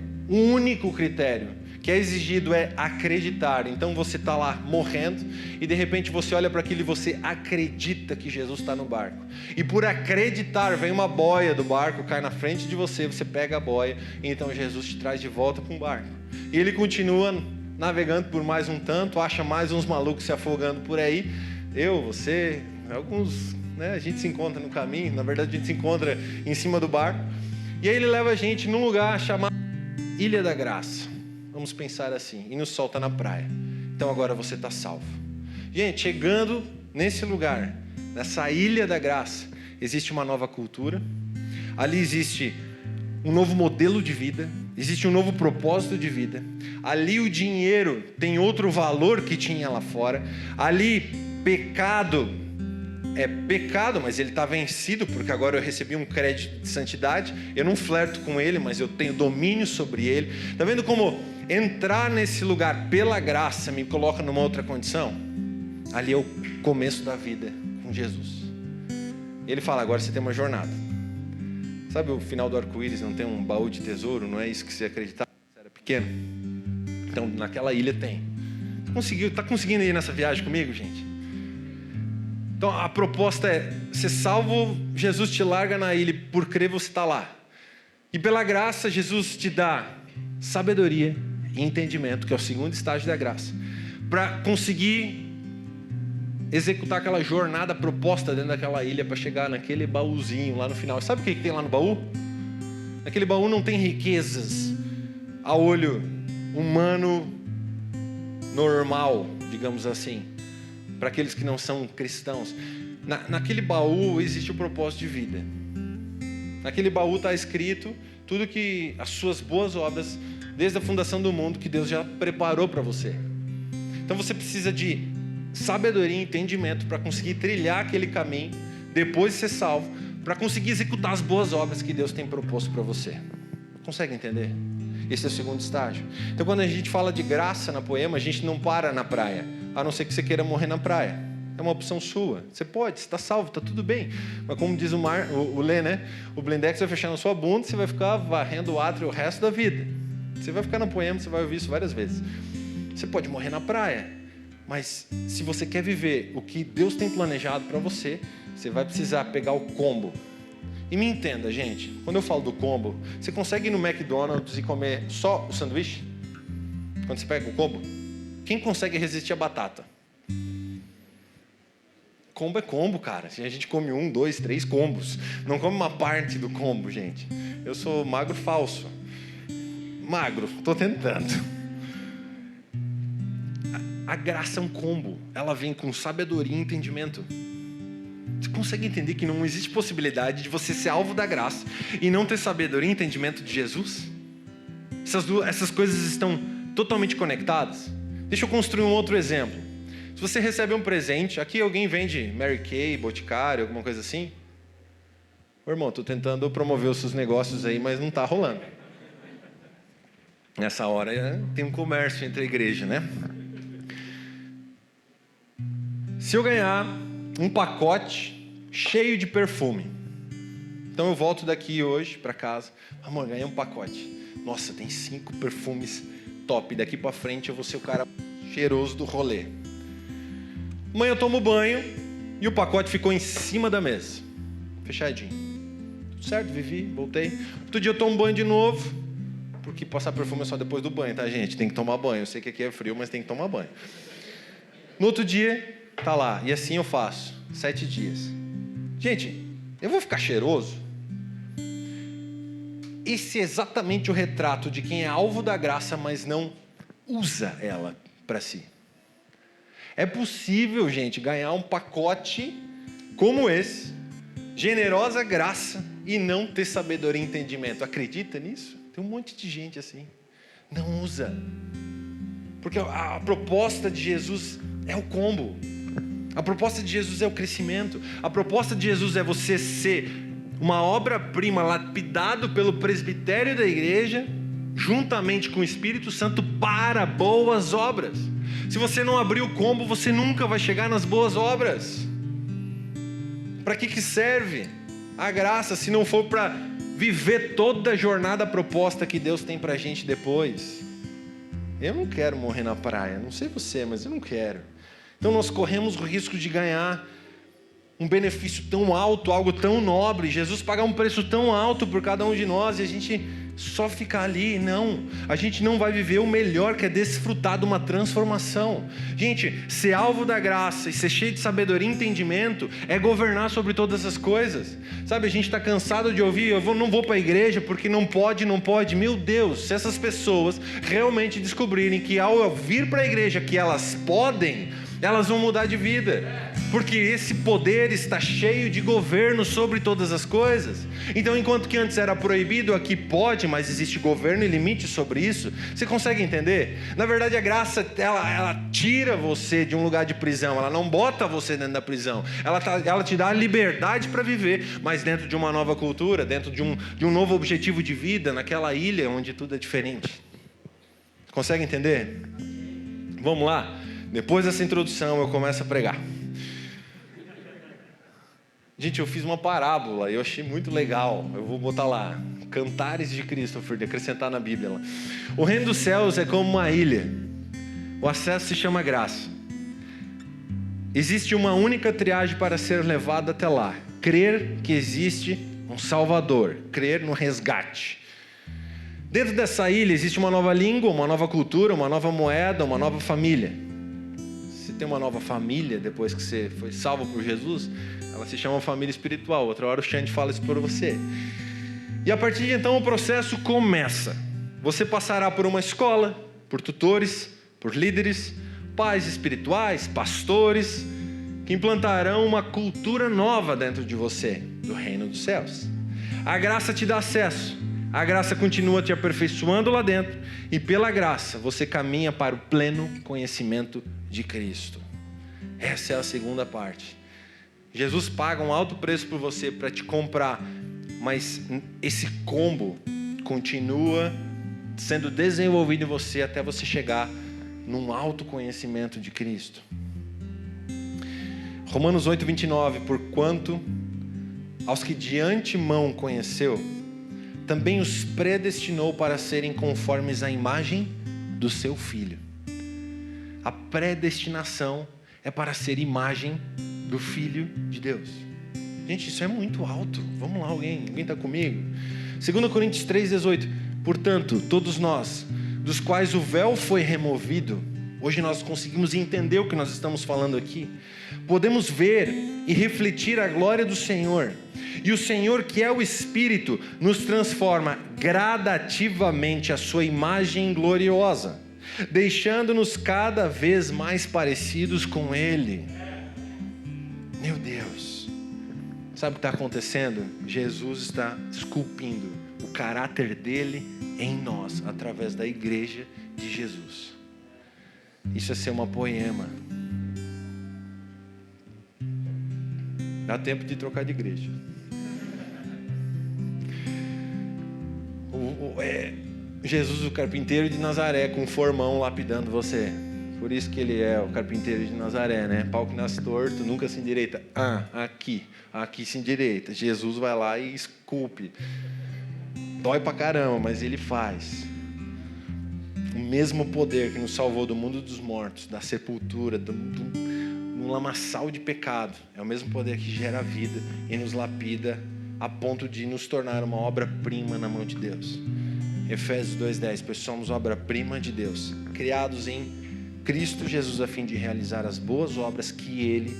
que é exigido é acreditar. Então você está lá morrendo e de repente você olha para aquilo e você acredita que Jesus está no barco. E por acreditar vem uma boia do barco, cai na frente de você, você pega a boia e então Jesus te traz de volta para o barco. E ele continua navegando por mais um tanto, acha mais uns malucos se afogando por aí. Você, alguns, né, a gente se encontra no caminho, na verdade a gente se encontra em cima do barco. E aí ele leva a gente num lugar chamado Ilha da Graça. Vamos pensar assim, e nos solta na praia. Então agora você está salvo. Gente, chegando nesse lugar, nessa Ilha da Graça, existe uma nova cultura. Ali existe um novo modelo de vida. Existe um novo propósito de vida. Ali o dinheiro tem outro valor que tinha lá fora. Ali pecado é pecado, mas ele está vencido, porque agora eu recebi um crédito de santidade. Eu não flerto com ele, mas eu tenho domínio sobre ele. Está vendo como entrar nesse lugar pela graça me coloca numa outra condição? Ali é o começo da vida com Jesus. Ele fala, agora você tem uma jornada. Sabe o final do arco-íris, não tem um baú de tesouro? Não é isso que você acreditava? Era pequeno. Então, naquela ilha tem. Tá conseguindo ir nessa viagem comigo, gente? Então, a proposta é, ser salvo, Jesus te larga na ilha, por crer você está lá. E pela graça, Jesus te dá sabedoria e entendimento, que é o segundo estágio da graça, para conseguir executar aquela jornada proposta dentro daquela ilha, para chegar naquele baúzinho lá no final. Sabe o que tem lá no baú? Naquele baú não tem riquezas a olho humano normal, digamos assim, para aqueles que não são cristãos. Naquele baú existe o propósito de vida. Naquele baú está escrito tudo que as suas boas obras, desde a fundação do mundo, que Deus já preparou para você. Então você precisa de sabedoria e entendimento para conseguir trilhar aquele caminho, depois de ser salvo, para conseguir executar as boas obras que Deus tem proposto para você. Consegue entender? Esse é o segundo estágio. Então, quando a gente fala de graça na Poema, a gente não para na praia, a não ser que você queira morrer na praia. É uma opção sua. Você pode, você está salvo, está tudo bem. Mas como diz o Lê, né? O blindex vai fechar na sua bunda, você vai ficar varrendo o átrio o resto da vida. Você vai ficar na Poema, você vai ouvir isso várias vezes. Você pode morrer na praia, mas se você quer viver o que Deus tem planejado para você, você vai precisar pegar o combo. E me entenda, gente, quando eu falo do combo, você consegue ir no McDonald's e comer só o sanduíche? Quando você pega o combo? Quem consegue resistir à batata? Combo é combo, cara. A gente come 1, 2, 3 combos. Não come uma parte do combo, gente. Eu sou magro falso. Magro, tô tentando. A graça é um combo. Ela vem com sabedoria e entendimento. Você consegue entender que não existe possibilidade de você ser alvo da graça e não ter sabedoria e entendimento de Jesus? Essas coisas estão totalmente conectadas. Deixa eu construir um outro exemplo. Se você recebe um presente, aqui alguém vende Mary Kay, Boticário, alguma coisa assim? Ô, irmão, estou tentando promover os seus negócios aí, mas não está rolando. Nessa hora tem um comércio entre a igreja, né? Se eu ganhar um pacote cheio de perfume, então eu volto daqui hoje para casa, amor, ganhei um pacote. Nossa, tem 5 perfumes top. Daqui para frente eu vou ser o cara cheiroso do rolê. Amanhã eu tomo banho e o pacote ficou em cima da mesa, fechadinho. Tudo certo, vivi, voltei. Outro dia eu tomo banho de novo, porque passar perfume é só depois do banho, tá, gente? Tem que tomar banho. Eu sei que aqui é frio, mas tem que tomar banho. No outro dia, tá lá. E assim eu faço. 7 dias. Gente, eu vou ficar cheiroso? Esse é exatamente o retrato de quem é alvo da graça, mas não usa ela para si. É possível, gente, ganhar um pacote como esse, generosa graça, e não ter sabedoria e entendimento. Acredita nisso? Tem um monte de gente assim. Não usa. Porque a proposta de Jesus é o combo. A proposta de Jesus é o crescimento. A proposta de Jesus é você ser uma obra-prima lapidado pelo presbitério da igreja, juntamente com o Espírito Santo, para boas obras. Se você não abrir o combo, você nunca vai chegar nas boas obras. Para que serve a graça se não for para viver toda a jornada proposta que Deus tem para a gente depois? Eu não quero morrer na praia, não sei você, mas eu não quero. Então nós corremos o risco de ganhar um benefício tão alto, algo tão nobre, Jesus pagar um preço tão alto por cada um de nós e a gente só ficar ali. Não, a gente não vai viver o melhor, que é desfrutar de uma transformação. Gente, ser alvo da graça e ser cheio de sabedoria e entendimento é governar sobre todas as coisas. Sabe, a gente está cansado de ouvir, não vou para a igreja porque não pode. Meu Deus, se essas pessoas realmente descobrirem que ao vir para a igreja que elas podem, elas vão mudar de vida. Porque esse poder está cheio de governo sobre todas as coisas. Então, enquanto que antes era proibido, aqui pode, mas existe governo e limite sobre isso. Você consegue entender? Na verdade, a graça, ela tira você de um lugar de prisão. Ela não bota você dentro da prisão. Ela te dá a liberdade para viver, mas dentro de uma nova cultura, dentro de um novo objetivo de vida, naquela ilha onde tudo é diferente. Consegue entender? Vamos lá. Depois dessa introdução, eu começo a pregar. Gente, eu fiz uma parábola e eu achei muito legal. Eu vou botar lá. Cantares de Christopher, de acrescentar na Bíblia lá. O reino dos céus é como uma ilha. O acesso se chama graça. Existe uma única triagem para ser levada até lá. Crer que existe um Salvador. Crer no resgate. Dentro dessa ilha existe uma nova língua, uma nova cultura, uma nova moeda, uma nova família. Se tem uma nova família depois que você foi salvo por Jesus, ela se chama família espiritual. Outra hora o Xande fala isso para você. E a partir de então o processo começa. Você passará por uma escola, por tutores, por líderes, pais espirituais, pastores, que implantarão uma cultura nova dentro de você, do reino dos céus. A graça te dá acesso. A graça continua te aperfeiçoando lá dentro. E pela graça você caminha para o pleno conhecimento de Cristo. Essa é a segunda parte. Jesus paga um alto preço por você para te comprar. Mas esse combo continua sendo desenvolvido em você até você chegar num alto conhecimento de Cristo. Romanos 8:29, porquanto aos que de antemão conheceu, também os predestinou para serem conformes à imagem do seu Filho. A predestinação é para ser imagem do Filho de Deus. Gente, isso é muito alto. Vamos lá, alguém está comigo? 2 Coríntios 3:18. Portanto, todos nós, dos quais o véu foi removido, hoje nós conseguimos entender o que nós estamos falando aqui, podemos ver e refletir a glória do Senhor. E o Senhor, que é o Espírito, nos transforma gradativamente à sua imagem gloriosa, deixando-nos cada vez mais parecidos com Ele. Meu Deus! Sabe o que está acontecendo? Jesus está esculpindo o caráter dele em nós, através da igreja de Jesus. Isso é ser uma poema. Dá tempo de trocar de igreja. Jesus, o carpinteiro de Nazaré, com um formão lapidando você. Por isso que ele é o carpinteiro de Nazaré, né? Pau que nasce torto, nunca se endireita. Aqui se endireita. Jesus vai lá e esculpe. Dói pra caramba, mas ele faz. O mesmo poder que nos salvou do mundo dos mortos, da sepultura, num lamaçal de pecado, é o mesmo poder que gera vida e nos lapida a ponto de nos tornar uma obra-prima na mão de Deus. Efésios 2:10, pois somos obra-prima de Deus, criados em Cristo Jesus a fim de realizar as boas obras que Ele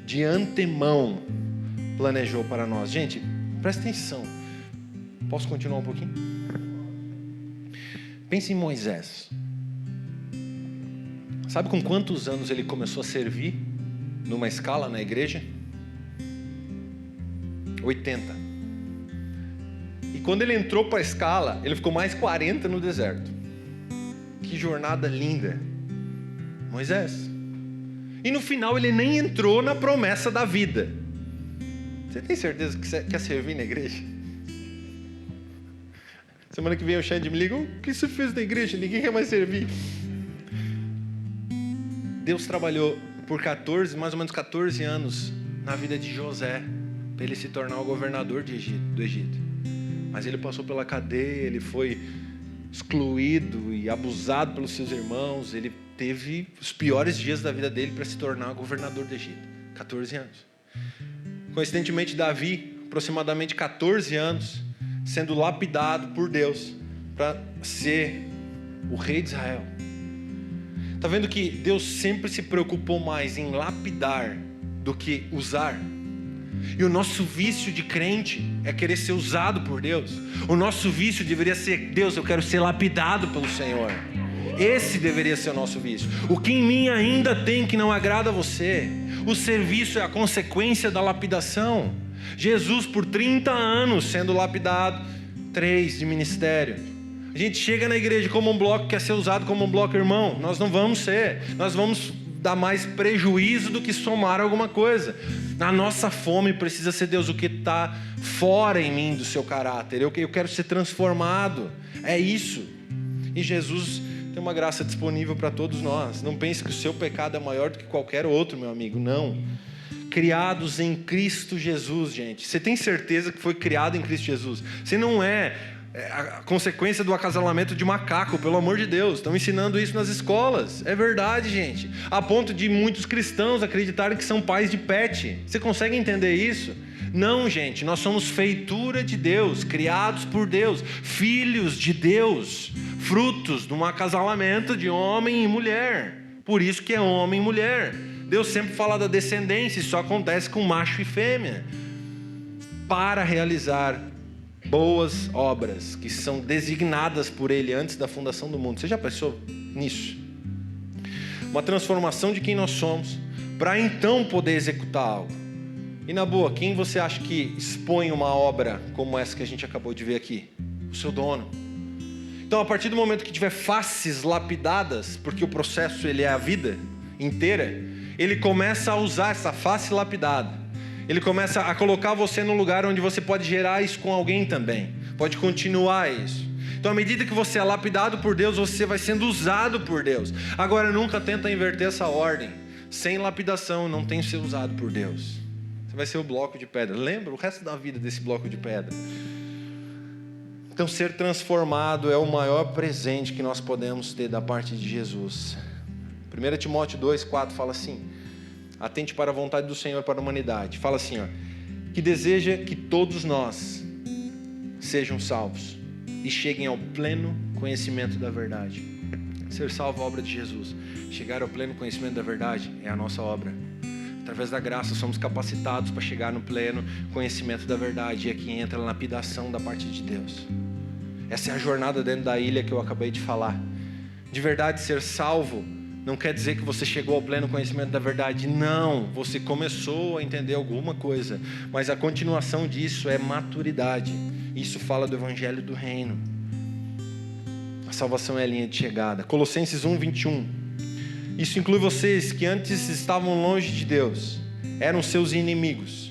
de antemão planejou para nós. Gente, presta atenção. Posso continuar um pouquinho? Pense em Moisés. Sabe com quantos anos ele começou a servir numa escala na igreja? 80. E quando ele entrou para a escala, ele ficou mais 40 no deserto. Que jornada linda. Moisés. E no final ele nem entrou na promessa da vida. Você tem certeza que você quer servir na igreja? Semana que vem o Xande me liga, o que você fez na igreja? Ninguém quer mais servir. Deus trabalhou por mais ou menos 14 anos na vida de José, para ele se tornar o governador do Egito. Mas ele passou pela cadeia, ele foi excluído e abusado pelos seus irmãos, ele teve os piores dias da vida dele para se tornar o governador do Egito. 14 anos. Coincidentemente, Davi, aproximadamente 14 anos, sendo lapidado por Deus para ser o rei de Israel. Está vendo que Deus sempre se preocupou mais em lapidar do que usar? E o nosso vício de crente é querer ser usado por Deus. O nosso vício deveria ser: Deus, eu quero ser lapidado pelo Senhor. Esse deveria ser o nosso vício. O que em mim ainda tem que não agrada a você? O serviço é a consequência da lapidação. Jesus, por 30 anos sendo lapidado, 3 de ministério. A gente chega na igreja como um bloco que quer ser usado como um bloco, irmão. Nós não vamos ser. Nós vamos dar mais prejuízo do que somar alguma coisa. A nossa fome precisa ser: Deus, o que está fora em mim do seu caráter. Eu quero ser transformado. É isso. E Jesus tem uma graça disponível para todos nós. Não pense que o seu pecado é maior do que qualquer outro, meu amigo. Não. criados em Cristo Jesus, gente. Você tem certeza que foi criado em Cristo Jesus? Você não é a consequência do acasalamento de macaco, pelo amor de Deus. Estão ensinando isso nas escolas. É verdade, gente. A ponto de muitos cristãos acreditarem que são pais de pet. Você consegue entender isso? Não, gente. Nós somos feitura de Deus, criados por Deus, filhos de Deus, frutos de um acasalamento de homem e mulher. Por isso que é homem e mulher. Deus sempre fala da descendência, isso só acontece com macho e fêmea. Para realizar boas obras que são designadas por Ele antes da fundação do mundo. Você já pensou nisso? Uma transformação de quem nós somos, para então poder executar algo. E na boa, quem você acha que expõe uma obra como essa que a gente acabou de ver aqui? O seu dono. Então, a partir do momento que tiver faces lapidadas, porque o processo ele é a vida inteira, ele começa a usar essa face lapidada. Ele começa a colocar você no lugar onde você pode gerar isso com alguém também. Pode continuar isso. Então, à medida que você é lapidado por Deus, você vai sendo usado por Deus. Agora, nunca tenta inverter essa ordem. Sem lapidação, não tem que ser usado por Deus. Você vai ser o bloco de pedra. Lembra o resto da vida desse bloco de pedra. Então, ser transformado é o maior presente que nós podemos ter da parte de Jesus. 1 Timóteo 2,4 fala assim: atente para a vontade do Senhor para a humanidade. Fala assim, ó, que deseja que todos nós sejam salvos e cheguem ao pleno conhecimento da verdade. Ser salvo é a obra de Jesus. Chegar ao pleno conhecimento da verdade é a nossa obra. Através da graça somos capacitados para chegar no pleno conhecimento da verdade. E aqui entra a lapidação da parte de Deus. Essa é a jornada dentro da ilha que eu acabei de falar. De verdade, ser salvo não quer dizer que você chegou ao pleno conhecimento da verdade. Não, você começou a entender alguma coisa. Mas a continuação disso é maturidade. Isso fala do evangelho do reino. A salvação é a linha de chegada. Colossenses 1:21. Isso inclui vocês que antes estavam longe de Deus. Eram seus inimigos.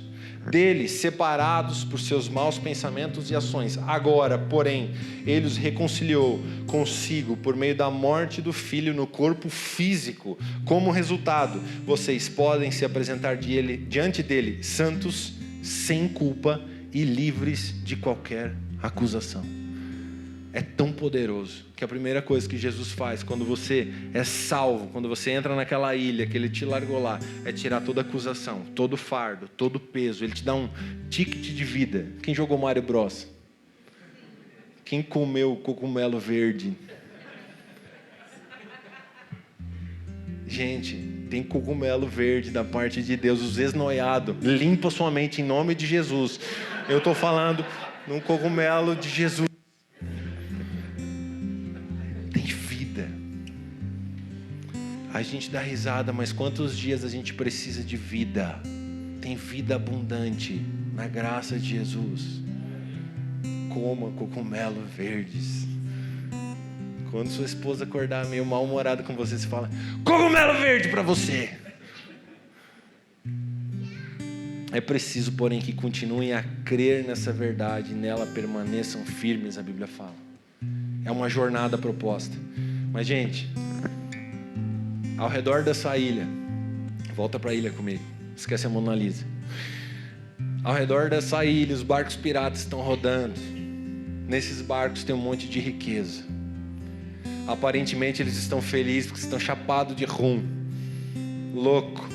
Dele, separados por seus maus pensamentos e ações. Agora, porém, Ele os reconciliou consigo por meio da morte do Filho no corpo físico. Como resultado, vocês podem se apresentar diante dele santos, sem culpa e livres de qualquer acusação. É tão poderoso que a primeira coisa que Jesus faz quando você é salvo, quando você entra naquela ilha que Ele te largou lá, é tirar toda acusação, todo fardo, todo peso. Ele te dá um ticket de vida. Quem jogou Mario Bros? Quem comeu cogumelo verde? Gente, tem cogumelo verde da parte de Deus, os esnoiados. Limpa sua mente em nome de Jesus. Eu estou falando num cogumelo de Jesus. A gente dá risada, mas quantos dias a gente precisa de vida? Tem vida abundante na graça de Jesus. Coma cogumelo verdes. Quando sua esposa acordar meio mal-humorada com você, você fala: cogumelo verde para você. É preciso, porém, que continuem a crer nessa verdade e nela permaneçam firmes, a Bíblia fala. É uma jornada proposta. Mas, gente, ao redor dessa ilha, volta para a ilha comigo, esquece a Mona Lisa. Ao redor dessa ilha, os barcos piratas estão rodando. Nesses barcos tem um monte de riqueza. Aparentemente eles estão felizes porque estão chapados de rum, louco.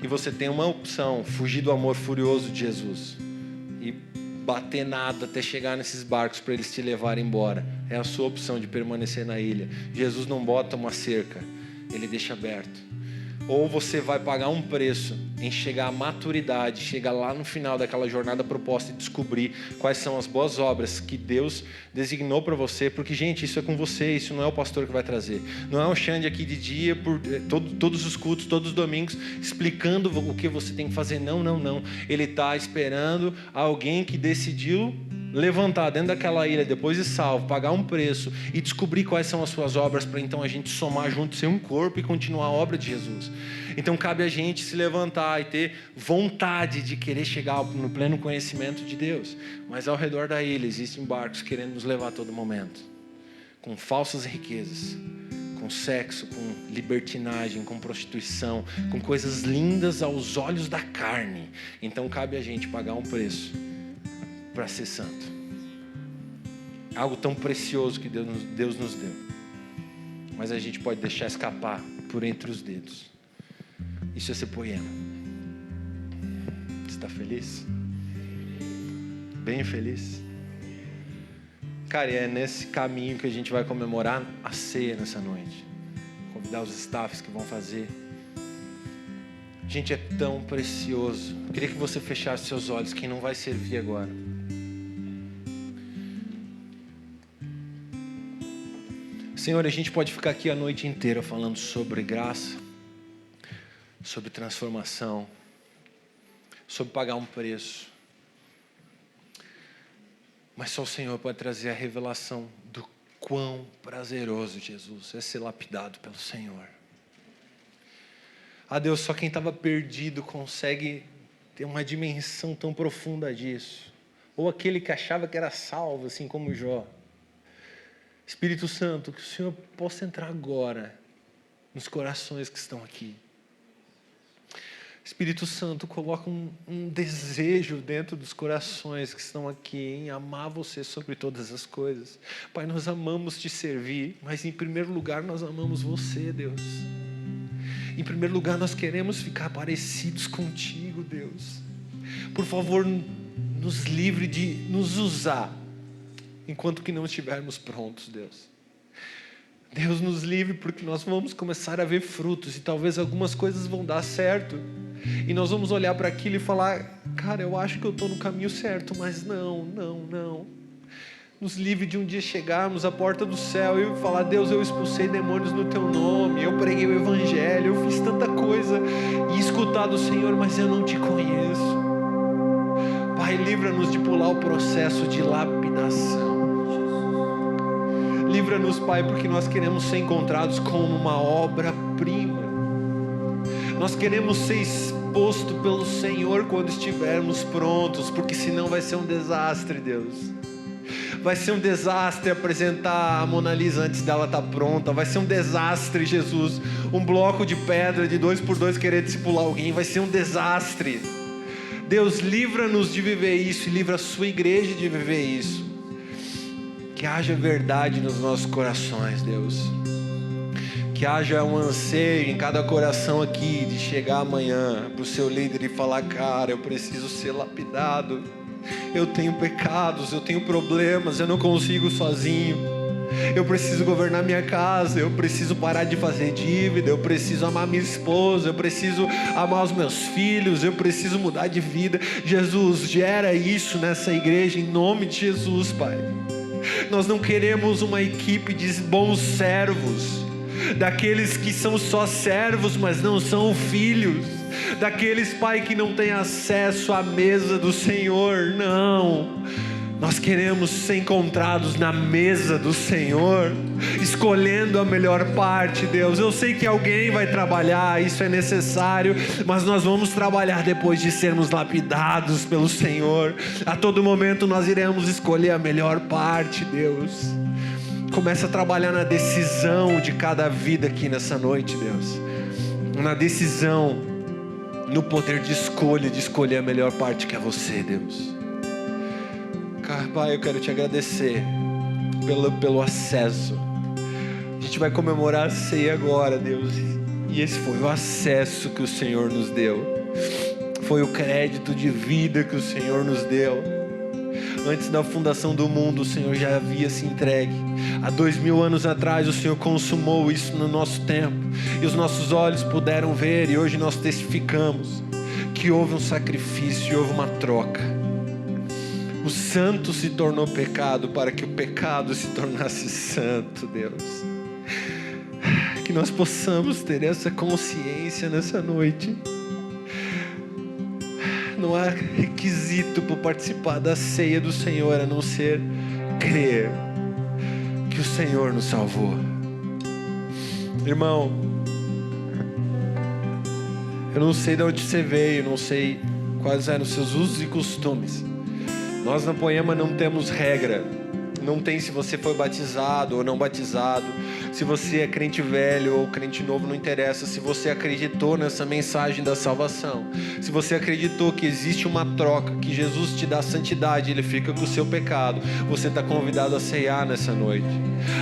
E você tem uma opção: fugir do amor furioso de Jesus e bater nada até chegar nesses barcos para eles te levarem embora. É a sua opção de permanecer na ilha. Jesus não bota uma cerca, Ele deixa aberto. Ou você vai pagar um preço em chegar à maturidade, chegar lá no final daquela jornada proposta e descobrir quais são as boas obras que Deus designou para você. Porque, gente, isso é com você, isso não é o pastor que vai trazer. Não é o Xande aqui de dia, por todos os cultos, todos os domingos, explicando o que você tem que fazer. Não, não, não. Ele está esperando alguém que decidiu levantar dentro daquela ilha, depois de salvo, pagar um preço e descobrir quais são as suas obras, para então a gente somar junto, ser um corpo e continuar a obra de Jesus. Então cabe a gente se levantar e ter vontade de querer chegar no pleno conhecimento de Deus. Mas ao redor da ilha existem barcos querendo nos levar a todo momento, com falsas riquezas, com sexo, com libertinagem, com prostituição, com coisas lindas aos olhos da carne. Então cabe a gente pagar um preço para ser santo. Algo tão precioso que Deus nos deu. Mas a gente pode deixar escapar por entre os dedos. Isso é ser poema. Você está feliz? Bem feliz? Cara, e é nesse caminho que a gente vai comemorar a ceia nessa noite. Convidar os staffs que vão fazer. Gente, é tão precioso. Eu queria que você fechasse seus olhos, quem não vai servir agora. Senhor, a gente pode ficar aqui a noite inteira falando sobre graça, sobre transformação, sobre pagar um preço. Mas só o Senhor pode trazer a revelação do quão prazeroso, Jesus, é ser lapidado pelo Senhor. Ah, Deus, só quem estava perdido consegue ter uma dimensão tão profunda disso. Ou aquele que achava que era salvo, assim como Jó. Espírito Santo, que o Senhor possa entrar agora nos corações que estão aqui. Espírito Santo, coloca um desejo dentro dos corações que estão aqui em amar você sobre todas as coisas. Pai, nós amamos te servir, mas em primeiro lugar nós amamos você, Deus. Em primeiro lugar nós queremos ficar parecidos contigo, Deus. Por favor, nos livre de nos usar enquanto que não estivermos prontos, Deus. Deus nos livre porque nós vamos começar a ver frutos e talvez algumas coisas vão dar certo. E nós vamos olhar para aquilo e falar, cara, eu acho que eu estou no caminho certo, mas não. Nos livre de um dia chegarmos à porta do céu e falar, Deus, eu expulsei demônios no teu nome, eu preguei o evangelho, eu fiz tanta coisa e escutar do Senhor, mas eu não te conheço. Pai, livra-nos de pular o processo de lapidação. Livra-nos, Pai, porque nós queremos ser encontrados como uma obra-prima. Nós queremos ser exposto pelo Senhor quando estivermos prontos, porque senão vai ser um desastre, Deus. Vai ser um desastre apresentar a Mona Lisa antes dela estar pronta. Vai ser um desastre, Jesus. Um bloco de pedra de 2x2 querer discipular alguém. Vai ser um desastre. Deus, livra-nos de viver isso e livra a sua igreja de viver isso. Que haja verdade nos nossos corações, Deus. Que haja um anseio em cada coração aqui de chegar amanhã para o seu líder e falar, cara, eu preciso ser lapidado. Eu tenho pecados, eu tenho problemas, eu não consigo sozinho. Eu preciso governar minha casa, eu preciso parar de fazer dívida, eu preciso amar minha esposa, eu preciso amar os meus filhos, eu preciso mudar de vida. Jesus, gera isso nessa igreja em nome de Jesus, Pai. Nós não queremos uma equipe de bons servos, daqueles que são só servos, mas não são filhos, daqueles, Pai, que não têm acesso à mesa do Senhor. Não, nós queremos ser encontrados na mesa do Senhor, escolhendo a melhor parte, Deus. Eu sei que alguém vai trabalhar, isso é necessário, mas nós vamos trabalhar depois de sermos lapidados pelo Senhor. A todo momento nós iremos escolher a melhor parte, Deus. Começa a trabalhar na decisão de cada vida aqui nessa noite, Deus. Na decisão, no poder de escolha, de escolher a melhor parte que é você, Deus. Pai, eu quero te agradecer pelo acesso. A gente vai comemorar a ceia agora, Deus. E esse foi o acesso que o Senhor nos deu. Foi o crédito de vida que o Senhor nos deu. Antes da fundação do mundo, o Senhor já havia se entregue. Há 2000 anos atrás, o Senhor consumou isso no nosso tempo. E os nossos olhos puderam ver, e hoje nós testificamos que houve um sacrifício, houve uma troca. O santo se tornou pecado para que o pecado se tornasse santo, Deus. Que nós possamos ter essa consciência nessa noite. Não há requisito para participar da ceia do Senhor a não ser crer que o Senhor nos salvou. Irmão, eu não sei de onde você veio, não sei quais eram os seus usos e costumes. Nós na Poema não temos regra, Não tem se você foi batizado ou não batizado, se você é crente velho ou crente novo, não interessa. Se você acreditou nessa mensagem da salvação, se você acreditou que existe uma troca, que Jesus te dá santidade, Ele fica com o seu pecado, você está convidado a ceiar nessa noite.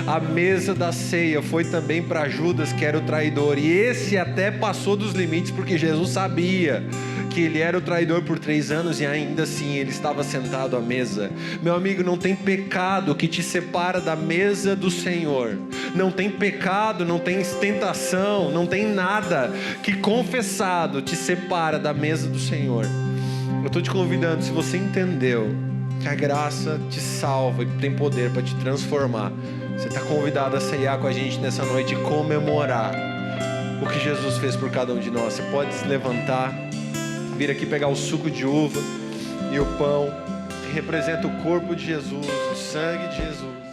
A mesa da ceia foi também para Judas, que era o traidor, e esse até passou dos limites, porque Jesus sabia que ele era o traidor por 3 anos e ainda assim ele estava sentado à mesa. Meu amigo, não tem pecado que te separa da mesa do Senhor. Não tem pecado, não tem tentação, não tem nada que confessado te separa da mesa do Senhor. Eu estou te convidando, se você entendeu que a graça te salva e tem poder para te transformar, você está convidado a ceiar com a gente nessa noite e comemorar o que Jesus fez por cada um de nós. Você pode se levantar, vir aqui pegar o suco de uva e o pão, que representa o corpo de Jesus, o sangue de Jesus.